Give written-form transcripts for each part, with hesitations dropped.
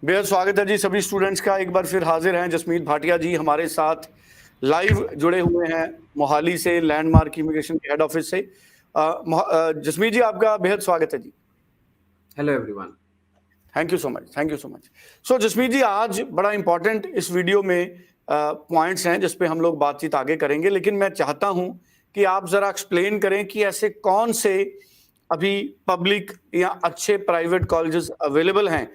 बेहद स्वागत है जी सभी स्टूडेंट्स का। एक बार फिर हाजिर हैं जसमीत भाटिया जी हमारे साथ लाइव जुड़े हुए हैं मोहाली से, लैंडमार्क इमिग्रेशन के हेड ऑफिस से। जसमीत जी आपका बेहद स्वागत है जी। Hello everyone. Thank you so much, thank you so much. So Jasmeet ji, आज बड़ा इंपॉर्टेंट इस वीडियो में पॉइंट्स हैं जिस पे हम लोग बातचीत आगे करेंगे, लेकिन मैं चाहता हूं कि आप जरा एक्सप्लेन करें कि ऐसे कौन से अभी पब्लिक या अच्छे प्राइवेट कॉलेजेस अवेलेबल हैं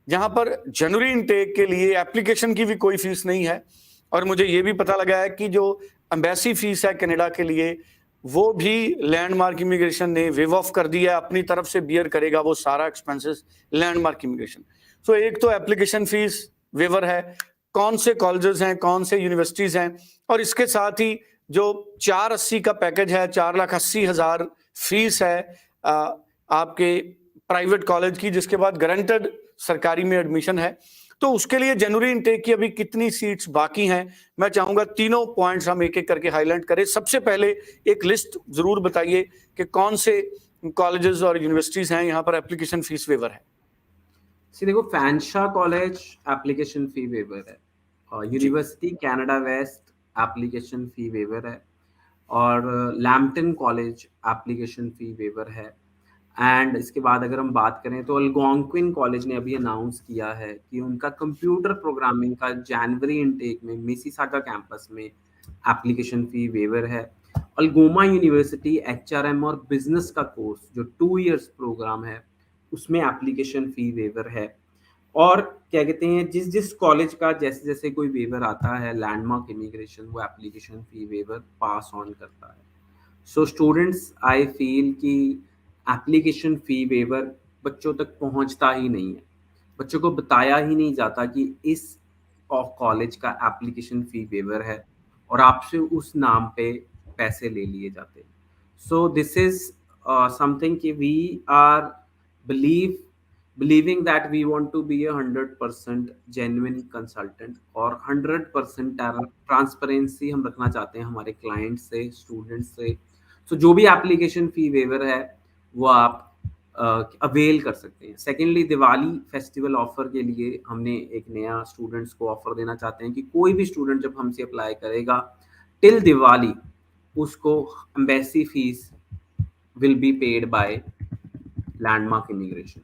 जहां पर जनवरी इनटेक के लिए एप्लीकेशन की भी कोई फीस नहीं है। और मुझे ये भी पता लगा है कि जो एम्बेसी फीस है कनाडा के लिए वो भी लैंडमार्क इमिग्रेशन ने वेव ऑफ कर दिया है, अपनी तरफ से बियर करेगा वो सारा एक्सपेंसेस लैंडमार्क इमिग्रेशन। सो एक तो एप्लीकेशन फीस वेवर है, कौन से कॉलेजेस हैं, कौन से यूनिवर्सिटीज हैं, और इसके साथ ही जो 480 का पैकेज है, 4,80,000 फीस है आपके प्राइवेट कॉलेज की, जिसके बाद गारंटेड सरकारी में एडमिशन है। तो उसके लिए जनवरी इनटेक की अभी कितनी सीट्स बाकी हैं, मैं चाहूंगा तीनों पॉइंट्स हम एक एक करके हाईलाइट करें। सबसे पहले एक लिस्ट जरूर बताइए कि कौन से कॉलेजेस और यूनिवर्सिटीज हैं यहाँ पर एप्लीकेशन फीस वेवर है। देखो, Fanshawe college application fee waiver है, और university Canada west application fee waiver है, और Lambton college application fee waiver है। एंड इसके बाद अगर हम बात करें तो अल्गोंक्विन कॉलेज ने अभी अनाउंस किया है कि उनका कंप्यूटर प्रोग्रामिंग का जनवरी इनटेक में मिसिसागा कैंपस में एप्लीकेशन फी वेवर है। अल्गोमा यूनिवर्सिटी एचआरएम और बिजनेस का कोर्स जो 2 इयर्स प्रोग्राम है उसमें एप्लीकेशन फी वेवर है। और क्या कहते हैं, जिस जिस कॉलेज का जैसे जैसे कोई वेवर आता है, लैंडमार्क इमिग्रेशन वो application fee waiver pass on करता है। सो स्टूडेंट्स, आई फील कि एप्लीकेशन फी वेवर बच्चों तक पहुंचता ही नहीं है, बच्चों को बताया ही नहीं जाता कि इस कॉलेज का एप्लीकेशन फी वेवर है, और आपसे उस नाम पे पैसे ले लिए जाते हैं। सो दिस इज समथिंग कि we are believing that we want to be a 100% genuine consultant और 100% ट्रांसपेरेंसी हम रखना चाहते हैं हमारे क्लाइंट से, स्टूडेंट से। सो जो भी एप्लीकेशन फी वेवर है वो आप अवेल कर सकते हैं। सेकेंडली, दिवाली फेस्टिवल ऑफर के लिए हमने एक नया स्टूडेंट्स को ऑफर देना चाहते हैं कि कोई भी स्टूडेंट जब हमसे अप्लाई करेगा टिल दिवाली उसको embassy fees will be paid by landmark immigration.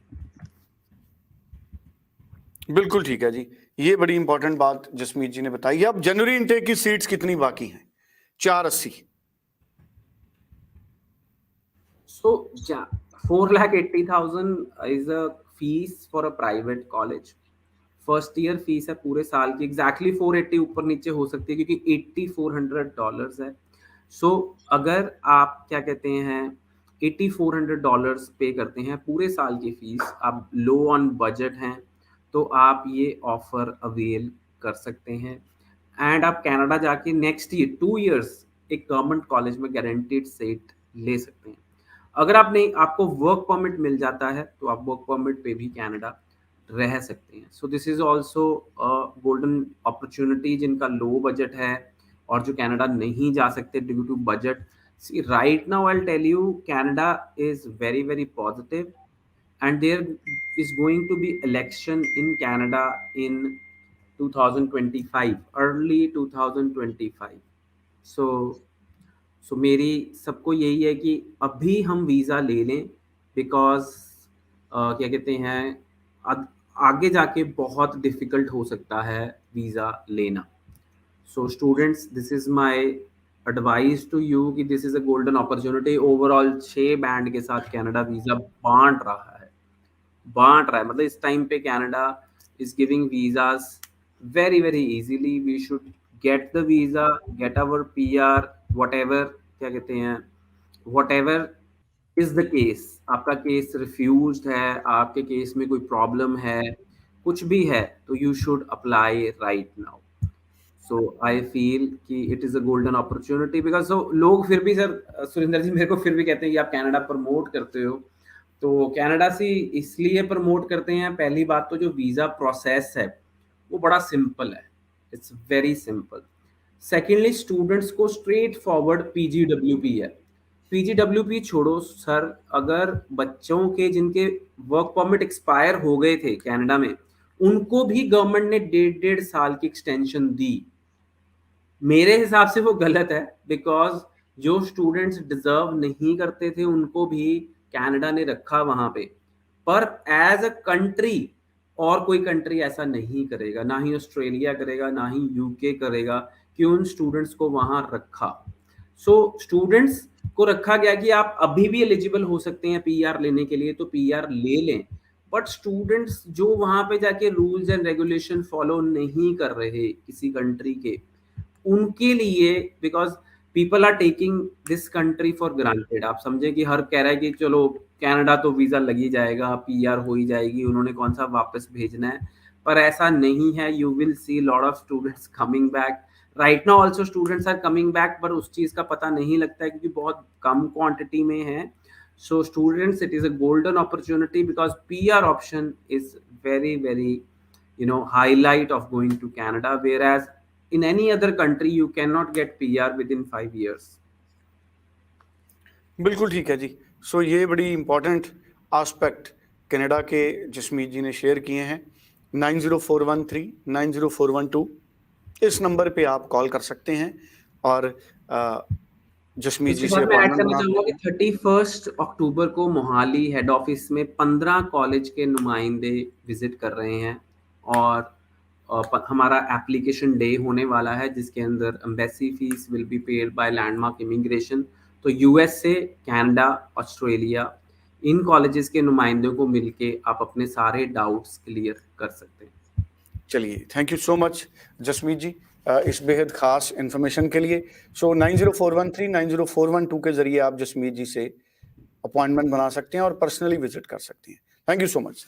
बिल्कुल ठीक है जी, ये बड़ी इंपॉर्टेंट बात जसमीत जी ने बताई। अब जनवरी इनटेक की सीट्स कितनी बाकी हैं? 480। So 4,80,000 is a fees for a private college. First year fees है पूरे साल की, एग्जैक्टली 480 ऊपर नीचे हो सकती है क्योंकि $8,400 है। सो अगर आप क्या कहते हैं $8,400 पे करते हैं पूरे साल की फीस, आप लो ऑन बजट हैं तो आप ये ऑफर अवेल कर सकते हैं। एंड आप कनाडा जाके नेक्स्ट ईयर 2 इयर्स एक गवर्नमेंट कॉलेज में गारंटीड सीट ले सकते हैं। अगर आप नहीं, आपको वर्क परमिट मिल जाता है तो आप वर्क परमिट पे भी कनाडा रह सकते हैं। So this is also golden opportunity जिनका लो बजट है और जो कनाडा नहीं जा सकते due to budget. See right now I will tell you Canada is very very positive and there is going to be election in Canada in 2025, early 2025. so मेरी सबको यही है कि अभी हम वीज़ा ले लें, बिकॉज क्या कहते हैं आगे जाके बहुत डिफिकल्ट हो सकता है वीज़ा लेना। So students, this is my advice to you कि this is a golden opportunity. Overall 6 band के साथ कनाडा वीज़ा बांट रहा है, मतलब इस टाइम पे Canada is giving visas very very easily. We should get the visa, get our PR, whatever क्या कहते हैं, व्हाटएवर इज द केस। आपका केस रिफ्यूज्ड है, आपके केस में कोई प्रॉब्लम है, कुछ भी है, तो you should apply right now. So I feel कि it is a golden opportunity because so लोग फिर भी, सर सुरेंद्र जी, मेरे को फिर भी कहते हैं कि आप कनाडा प्रमोट करते हो, तो कनाडा से इसलिए प्रमोट करते हैं। पहली बात तो जो वीज़ा प्रोसेस है वो बड़ा सिंपल है, it's very simple. Secondly students को स्ट्रेट फॉरवर्ड पीजीडब्ल्यूपी है। पीजीडब्ल्यूपी छोड़ो सर, अगर बच्चों के जिनके वर्क परमिट एक्सपायर हो गए थे कनाडा में, उनको भी गवर्नमेंट ने 1.5 साल की एक्सटेंशन दी। मेरे हिसाब से वो गलत है, बिकॉज जो स्टूडेंट्स डिजर्व नहीं करते थे उनको भी कनाडा ने रखा वहां पे। पर एज अ कंट्री और कोई कंट्री ऐसा नहीं करेगा, ना ही ऑस्ट्रेलिया करेगा, ना ही यूके करेगा कि उन स्टूडेंट्स को वहां रखा। सो स्टूडेंट्स को रखा गया कि आप अभी भी एलिजिबल हो सकते हैं पीआर लेने के लिए, तो पीआर ले लें। बट स्टूडेंट्स जो वहां पे जाके रूल्स एंड रेगुलेशन फॉलो नहीं कर रहे किसी कंट्री के, उनके लिए, because people are taking this country for granted. आप समझे कि हर कह रहा है कि चलो कनाडा तो वीजा लग ही जाएगा, पीआर हो ही जाएगी, उन्होंने कौन सा वापस भेजना है। पर ऐसा नहीं है। You will see lot of students coming back right now, also students are coming back, पर उस चीज का पता नहीं लगता है क्योंकि बहुत कम क्वांटिटी में है। So students, it is a golden opportunity because PR option is very very highlight of going to Canada, whereas in any other country you cannot get PR within 5 years. बिल्कुल ठीक है जी। सो ये बड़ी इंपॉर्टेंट एस्पेक्ट कनाडा के जसमीत जी ने share किए हैं। 9041390412 इस नंबर पे आप कॉल कर सकते हैं और जसमीत जी से मैं ऐड करना अपॉइंटमेंट चाहूंगा कि 31 अक्टूबर को मोहाली हेड ऑफिस में 15 कॉलेज के नुमाइंदे विजिट कर रहे हैं और हमारा एप्लीकेशन डे होने वाला है जिसके अंदर embassy fees will be paid by landmark immigration. तो यूएस से, कनाडा, ऑस्ट्रेलिया, इन कॉलेजेस के नुमाइंदों को मिलके आप अपने सारे डाउट्स क्लियर कर सकते हैं। चलिए, thank you so much Jasmeet ji इस बेहद खास इंफॉर्मेशन के लिए। सो 904139 904112 के जरिए आप जसमीत जी से अपॉइंटमेंट बना सकते हैं और पर्सनली विजिट कर सकते हैं। Thank you so much.